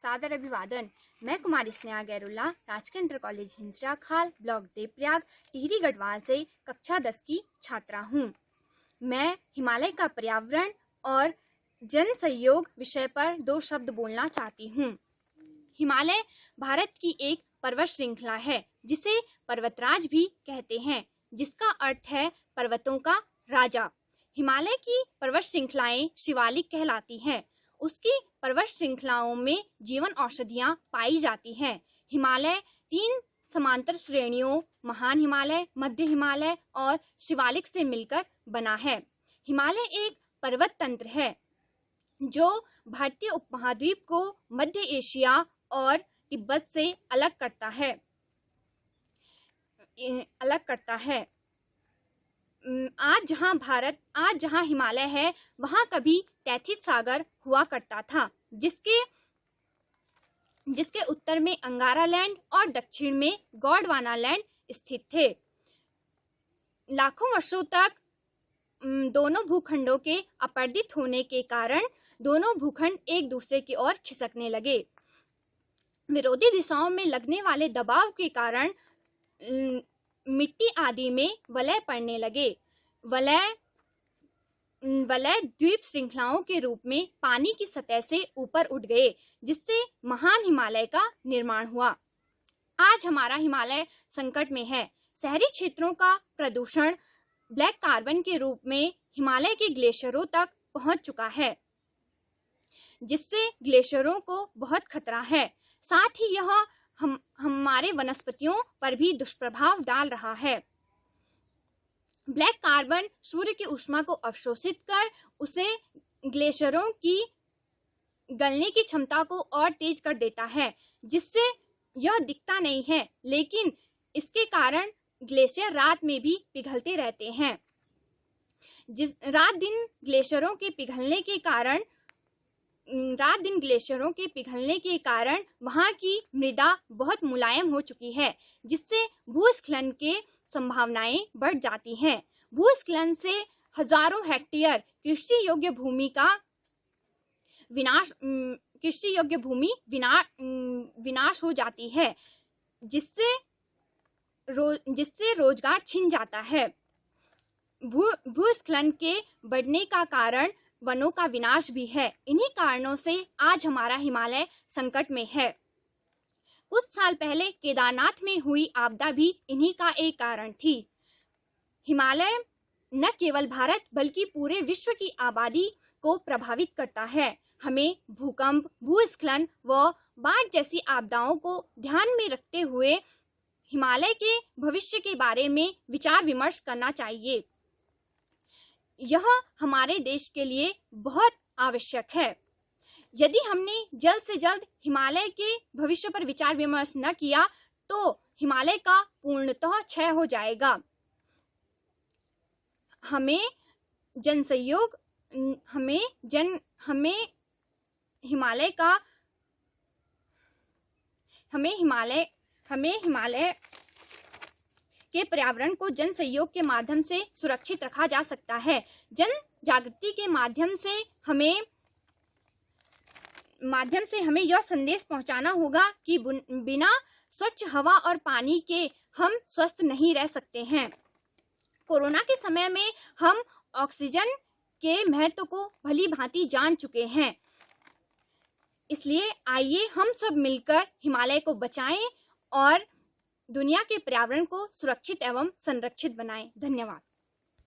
सादर अभिवादन। मैं कुमारी स्नेहा गैरुल्ला, राजकीय इंटर कॉलेज हिंसरा खाल, ब्लॉक देवप्रयाग, टिहरी गढ़वाल से कक्षा 10 की छात्रा हूँ। मैं हिमालय का पर्यावरण और जन सहयोग विषय पर 2 शब्द बोलना चाहती हूँ। हिमालय भारत की एक पर्वत श्रृंखला है जिसे पर्वतराज भी कहते हैं, जिसका अर्थ है पर्वतों का राजा। हिमालय की पर्वत श्रृंखलाएं शिवालिक कहलाती हैं। उसकी पर्वत श्रृंखलाओं में जीवन औषधियां पाई जाती हैं। हिमालय 3 समांतर श्रेणियों महान हिमालय, मध्य हिमालय और शिवालिक से मिलकर बना है। हिमालय एक पर्वत तंत्र है जो भारतीय उपमहाद्वीप को मध्य एशिया और तिब्बत से अलग करता है। आज जहाँ हिमालय है, वहाँ कभी तैथिस सागर हुआ करता था, जिसके उत्तर में अंगारा लैंड और दक्षिण में गोंडवाना लैंड स्थित थे। लाखों वर्षों तक दोनों भूखंडों के अपरदित होने के कारण दोनों भूखंड एक दूसरे की ओर खिसकने लगे। विरोधी दिशाओं में लगने वाले दबाव के कारण मिट्टी आदि में वलय पड़ने लगे। वलय द्वीप श्रृंखलाओं के रूप में पानी की सतह से ऊपर उठ गए, जिससे महान हिमालय का निर्माण हुआ। आज हमारा हिमालय संकट में है। शहरी क्षेत्रों का प्रदूषण ब्लैक कार्बन के रूप में हिमालय के ग्लेशियरों तक पहुंच चुका है, जिससे ग्लेशियरों को बहुत खतरा है। साथ ही यह हमारे वनस्पतियों पर भी दुष्प्रभाव डाल रहा है। ब्लैक कार्बन सूर्य की ऊष्मा को अवशोषित कर उसे ग्लेशियरों की गलने की क्षमता को और तेज कर देता है, जिससे यह दिखता नहीं है, लेकिन इसके कारण ग्लेशियर रात में भी पिघलते रहते हैं। रात दिन ग्लेशियरों के पिघलने के कारण वहाँ की मृदा बहुत मुलायम हो चुकी है, जिससे भूस्खलन के संभावनाएं बढ़ जाती हैं। भूस्खलन से हजारों हेक्टेयर कृषि योग्य भूमि विनाश हो जाती है, जिससे रोजगार छिन जाता है। भूस्खलन के बढ़ने का कारण वनों का विनाश भी है। इन्हीं कारणों से आज हमारा हिमालय संकट में है। कुछ साल पहले केदारनाथ में हुई आपदा भी इन्हीं का एक कारण थी। हिमालय न केवल भारत बल्कि पूरे विश्व की आबादी को प्रभावित करता है। हमें भूकंप, भूस्खलन व बाढ़ जैसी आपदाओं को ध्यान में रखते हुए हिमालय के भविष्य के बारे में विचार विमर्श करना चाहिए। यह हमारे देश के लिए बहुत आवश्यक है। यदि हमने जल्द से जल्द हिमालय के भविष्य पर विचार विमर्श न किया तो हिमालय का पूर्णतः क्षय हो जाएगा। हमें हिमालय के पर्यावरण को जन सहयोग के माध्यम से सुरक्षित रखा जा सकता है। जन जागृति के माध्यम से हमें यह संदेश पहुंचाना होगा कि बिना स्वच्छ हवा और पानी के हम स्वस्थ नहीं रह सकते हैं। कोरोना के समय में हम ऑक्सीजन के महत्व को भली भांति जान चुके हैं। इसलिए आइए हम सब मिलकर हिमालय को बचाएं और दुनिया के पर्यावरण को सुरक्षित एवं संरक्षित बनाएं। धन्यवाद।